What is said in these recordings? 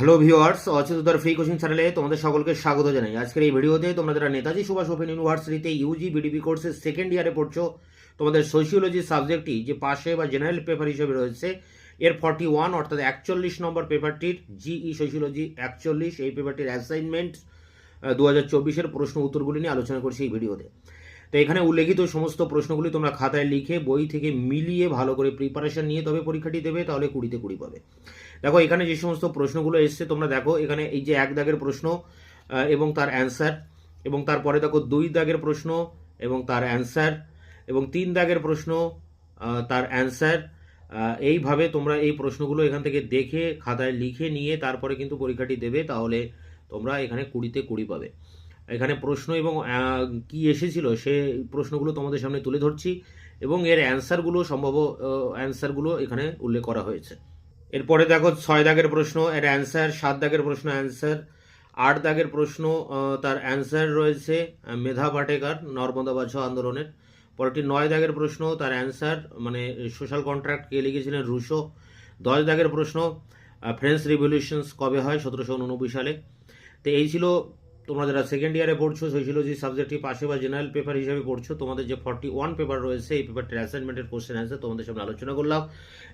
Hello viewers, অচ্যুতদার free coaching চ্যানেলে তোমাদের সকলকে স্বাগত জানাই। আজকের এই ভিডিওতে তোমরা যারা নেতাজি সুভাষ ওপেন ইউনিভার্সিটিতে ইউজি বিডিপি কোর্সের সেকেন্ড ইয়ারে পড়ছো, তোমাদের সোশিওলজি সাবজেক্টটি যে পাশে বা জেনারেল পেপার হিসেবে রয়েছে এর 41 অর্থাৎ 41 নম্বর পেপারটির জিই সোশিওলজি 41 এই পেপারটির অ্যাসাইনমেন্ট 2024-এর প্রশ্ন উত্তরগুলি নিয়ে আলোচনা করছি এই ভিডিওতে। তো এখানে উল্লেখিত সমস্ত প্রশ্নগুলি তোমরা খাতায় লিখে বই থেকে মিলিয়ে ভালো করে প্রিপারেশন নিয়ে তবে পরীক্ষাটি দেবে, তাহলে 20-তে 20 পাবে। দেখো এখানে যে সমস্ত প্রশ্নগুলো এসছে তোমরা দেখো, এখানে এই যে 1 দাগের প্রশ্ন এবং তার অ্যান্সার, এবং তারপরে দেখো 2 দাগের প্রশ্ন এবং তার অ্যান্সার, এবং 3 দাগের প্রশ্ন তার অ্যান্সার। এইভাবে তোমরা এই প্রশ্নগুলো এখান থেকে দেখে খাতায় লিখে নিয়ে তারপরে কিন্তু পরীক্ষাটি দেবে, তাহলে তোমরা এখানে 20-তে 20 পাবে। এখানে প্রশ্ন এবং কি এসেছিল সে প্রশ্নগুলো তোমাদের সামনে তুলে ধরছি, এবং এর অ্যান্সারগুলো এখানে উল্লেখ করা হয়েছে। এরপরে দেখো 6 দাগের প্রশ্ন, এর অ্যান্সার, 7 দাগের প্রশ্ন অ্যান্সার, 8 দাগের প্রশ্ন তার অ্যান্সার রয়েছে মেধা পাটেকার নর্মদা বাঁচাও আন্দোলনের। পরেরটি 9 দাগের প্রশ্ন, তার অ্যান্সার মানে সোশ্যাল কন্ট্রাক্ট কে লিখেছিলেন, রুশো। 10 দাগের প্রশ্ন ফ্রেঞ্চ রিভলিউশনস কবে হয়, 1789 সালে। তো এই ছিল তোমরা যারা সেকেন্ড ইয়ারে পড়ছো সোশিওলজি সাবজেক্টটি পাশে বা জেনারেল পেপার হিসেবে পড়ছো, তোমাদের যে 41 পেপার রয়েছে এই পেপারটির অ্যাসাইনমেন্টের কোশ্চেন অ্যান্সার তোমাদের সামনে আলোচনা করলাম।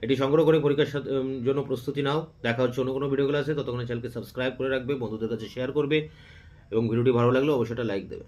এটি সংগ্রহ করে পরীক্ষার জন্য প্রস্তুতি নাও। দেখা হচ্ছে অন্য কোনো ভিডিও ক্লাসে, ততক্ষণ চ্যানেলকে সাবস্ক্রাইব করে রাখবে, বন্ধুদের কাছে শেয়ার করবে, এবং ভিডিওটি ভালো লাগলে অবশ্যই লাইক দেবে।